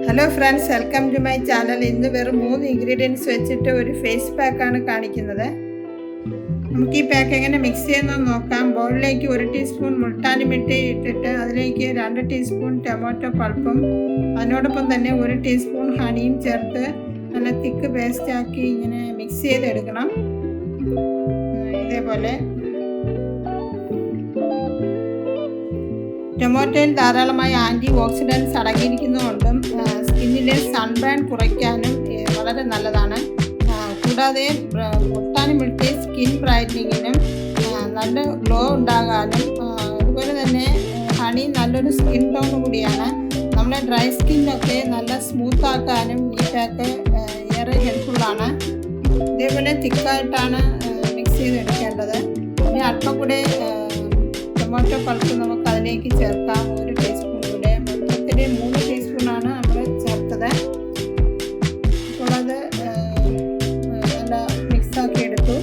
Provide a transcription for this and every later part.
Hello friends, welcome to my channel. ഇന്ന് വെറും 3 ingredients വെച്ചിട്ട് ഒരു ഫേസ് പാക്കാണ് കാണിക്കുന്നത്. നമുക്ക് ഈ പാക്ക് എങ്ങനെ മിക്സ് ചെയ്യുന്നതെന്ന് നോക്കാം. ബൗളിലേക്ക് 1 ടീസ്പൂൺ മുൾട്ടാനി മിട്ടി ഇട്ടിട്ട് അതിലേക്ക് 2 ടീസ്പൂൺ ടൊമാറ്റോ പൾപ്പും അതിനോടൊപ്പം തന്നെ 1 ടീസ്പൂൺ ഹണിയും ചേർത്ത് നല്ല തിക്ക് പേസ്റ്റാക്കി ഇങ്ങനെ മിക്സ് ചെയ്തെടുക്കണം. ഇതേപോലെ ടൊമാറ്റോയിൽ ധാരാളമായി ആൻറ്റി ഓക്സിഡൻസ് അടങ്ങിയിരിക്കുന്നതുകൊണ്ടും സ്കിന്നിലെ സൺബേൺ കുറയ്ക്കാനും വളരെ നല്ലതാണ്. കൂടാതെ മുൾട്ടാനി മിട്ടി സ്കിൻ ബ്രൈറ്റനിങ്ങിനും നല്ല ഗ്ലോ ഉണ്ടാകാനും അതുപോലെ തന്നെ ഹണി നല്ലൊരു സ്കിൻ ടോൺ കൂടിയാണ്. നമ്മളെ ഡ്രൈ സ്കിന്നൊക്കെ നല്ല സ്മൂത്ത് ആക്കാനും ഈ പാക്ക് ഏറെ ഹെൽപ്ഫുള്ളാണ്. ഇതേപോലെ തിക്കായിട്ടാണ് മിക്സ് ചെയ്തെടുക്കേണ്ടത്. ഇനി അല്പം കൂടെ ടൊമാറ്റോ പൾപ്പ് നമുക്ക് അതിലേക്ക് ചേർക്കാം. 1 ടീസ്പൂൺ കൂടെ, മൊത്തത്തിൽ 3 ടീസ്പൂണാണ് നമ്മൾ ചേർത്തത്. അപ്പോൾ അത് നല്ല മിക്സാക്കി എടുത്തു.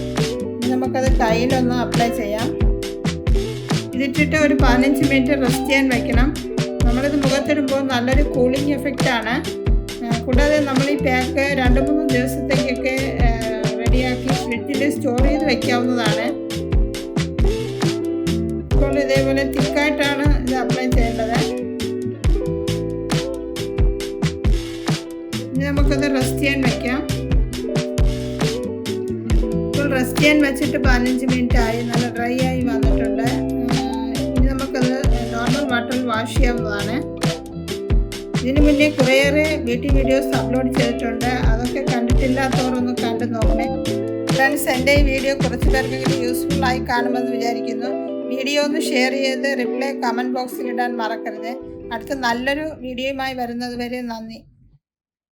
ഇനി നമുക്കത് കയ്യിലൊന്ന് അപ്ലൈ ചെയ്യാം. ഇതിട്ടിട്ട് ഒരു 15 മിനിറ്റ് റെസ്റ്റ് ചെയ്യാൻ വയ്ക്കണം. നമ്മളിത് മുഖത്തിടുമ്പോൾ നല്ലൊരു കൂളിംഗ് എഫക്റ്റാണ്. കൂടാതെ നമ്മൾ ഈ പാക്ക് 2-3 ദിവസത്തേക്കൊക്കെ റെഡിയാക്കി ഫ്രിഡ്ജിൽ സ്റ്റോർ ചെയ്ത് വയ്ക്കാവുന്നതാണ്. ഇപ്പോൾ ഇതേപോലെ തിക്കായിട്ടാണ് ഇത് അപ്ലൈ ചെയ്യേണ്ടത്. ഇനി നമുക്കത് റെസ്റ്റ് ചെയ്യാൻ വയ്ക്കാം. ഇപ്പോൾ റെസ്റ്റ് ചെയ്യാൻ വെച്ചിട്ട് 15 മിനിറ്റ് ആയി, നല്ല ഡ്രൈ ആയി വന്നിട്ടുണ്ട്. ഇനി നമുക്കത് നോർമൽ വാട്ടറിൽ വാഷ് ചെയ്യാവുന്നതാണ്. ഇതിനു മുന്നേ കുറേയേറെ ബ്യൂട്ടി വീഡിയോസ് അപ്ലോഡ് ചെയ്തിട്ടുണ്ട്. അതൊക്കെ കണ്ടിട്ടില്ലാത്തവർ ഒന്ന് കണ്ടു നോക്കണേ. ഫ്രണ്ട്സ്, എൻ്റെ ഈ വീഡിയോ കുറച്ച് പേർക്കെങ്കിലും യൂസ്ഫുള്ളായി കാണുമെന്ന് വിചാരിക്കുന്നു. വീഡിയോ ഒന്ന് ഷെയർ ചെയ്ത് റിപ്ലൈ കമൻറ്റ് ബോക്സിൽ ഇടാൻ മറക്കരുത്. അടുത്ത നല്ലൊരു വീഡിയോയുമായി വരുന്നത് വരെ നന്ദി.